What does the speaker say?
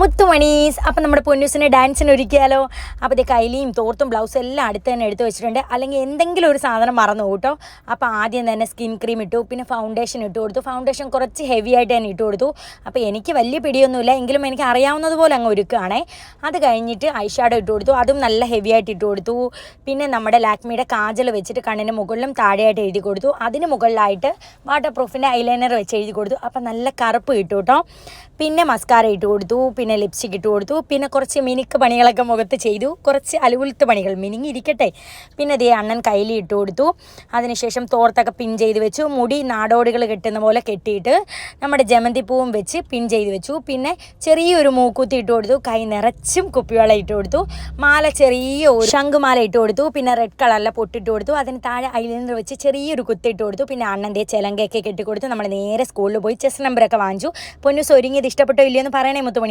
മുത്തുമണീസ്. അപ്പം നമ്മുടെ പൊന്നൂസിന് ഡാൻസിന് ഒരുക്കിയാലോ? അപ്പോൾ ഇത് കൈലിയും തോർത്തും ബ്ലൗസും എല്ലാം അടുത്ത് തന്നെ എടുത്ത് വെച്ചിട്ടുണ്ട്. അല്ലെങ്കിൽ എന്തെങ്കിലും ഒരു സാധനം മറന്നു കേട്ടോ. അപ്പോൾ ആദ്യം തന്നെ സ്കിൻ ക്രീം ഇട്ടു, പിന്നെ ഫൗണ്ടേഷൻ ഇട്ട് കൊടുത്തു. ഫൗണ്ടേഷൻ കുറച്ച് ഹെവി ആയിട്ട് തന്നെ ഇട്ട് കൊടുത്തു. അപ്പോൾ എനിക്ക് വലിയ പിടിയൊന്നുമില്ല, എങ്കിലും എനിക്ക് അറിയാവുന്നതുപോലെ അങ്ങ് ഒരുക്കുകയാണേ. അത് കഴിഞ്ഞിട്ട് ഐ ഷാഡോ ഇട്ട് കൊടുത്തു, അതും നല്ല ഹെവി ആയിട്ട് ഇട്ട് കൊടുത്തു. പിന്നെ നമ്മുടെ ലാക്മിയുടെ കാജൽ വെച്ചിട്ട് കണ്ണിന് മുകളിലും താഴെയായിട്ട് എഴുതി കൊടുത്തു. അതിന് മുകളിലായിട്ട് വാട്ടർ പ്രൂഫിൻ്റെ ഐലൈനർ വെച്ച് എഴുതി കൊടുത്തു. അപ്പോൾ നല്ല കറുപ്പ് കിട്ടും കേട്ടോ. പിന്നെ മസ്കാര ഇട്ട് കൊടുത്തു, പിന്നെ ലിപ്സ്റ്റിക് ഇട്ട് കൊടുത്തു, പിന്നെ കുറച്ച് മിനുക്ക് പണികളൊക്കെ മുഖത്ത് ചെയ്തു, കുറച്ച് അലുകുളുത്ത് പണികൾ മിനിങ്ങി ഇരിക്കട്ടെ. പിന്നെ ദേ അണ്ണൻ കയ്യിൽ ഇട്ട് കൊടുത്തു. അതിനുശേഷം തോർത്തൊക്കെ പിൻ ചെയ്ത് വെച്ചു. മുടി നാടോടികൾ കെട്ടുന്ന പോലെ കെട്ടിയിട്ട് നമ്മുടെ ജമന്തിപ്പൂവും വെച്ച് പിൻ ചെയ്ത് വെച്ചു. പിന്നെ ചെറിയൊരു മൂക്കുത്തി ഇട്ട് കൊടുത്തു, കൈ നിറച്ചും കുപ്പിവെള്ളം ഇട്ട് കൊടുത്തു. മാല ചെറിയ ഒരു ശംഖുമാല ഇട്ട് കൊടുത്തു. പിന്നെ റെഡ് കളറിലെ പൊട്ടിട്ട് കൊടുത്തു. അതിന് താഴെ ഐലൈനർ വെച്ച് ചെറിയൊരു കുത്തിട്ട് കൊടുത്തു. പിന്നെ അണ്ണൻ്റെ ചിലങ്കയൊക്കെ കെട്ടിക്കൊടുത്ത് നമ്മൾ നേരെ സ്കൂളിൽ പോയി ചെസ് നമ്പറൊക്കെ വാങ്ങിച്ചു. പൊന്നൂസ് ഒരുങ്ങിയത് ഇഷ്ടപ്പെട്ടോ ഇല്ലയോ എന്ന് പറയണേ മുത്തുമണി.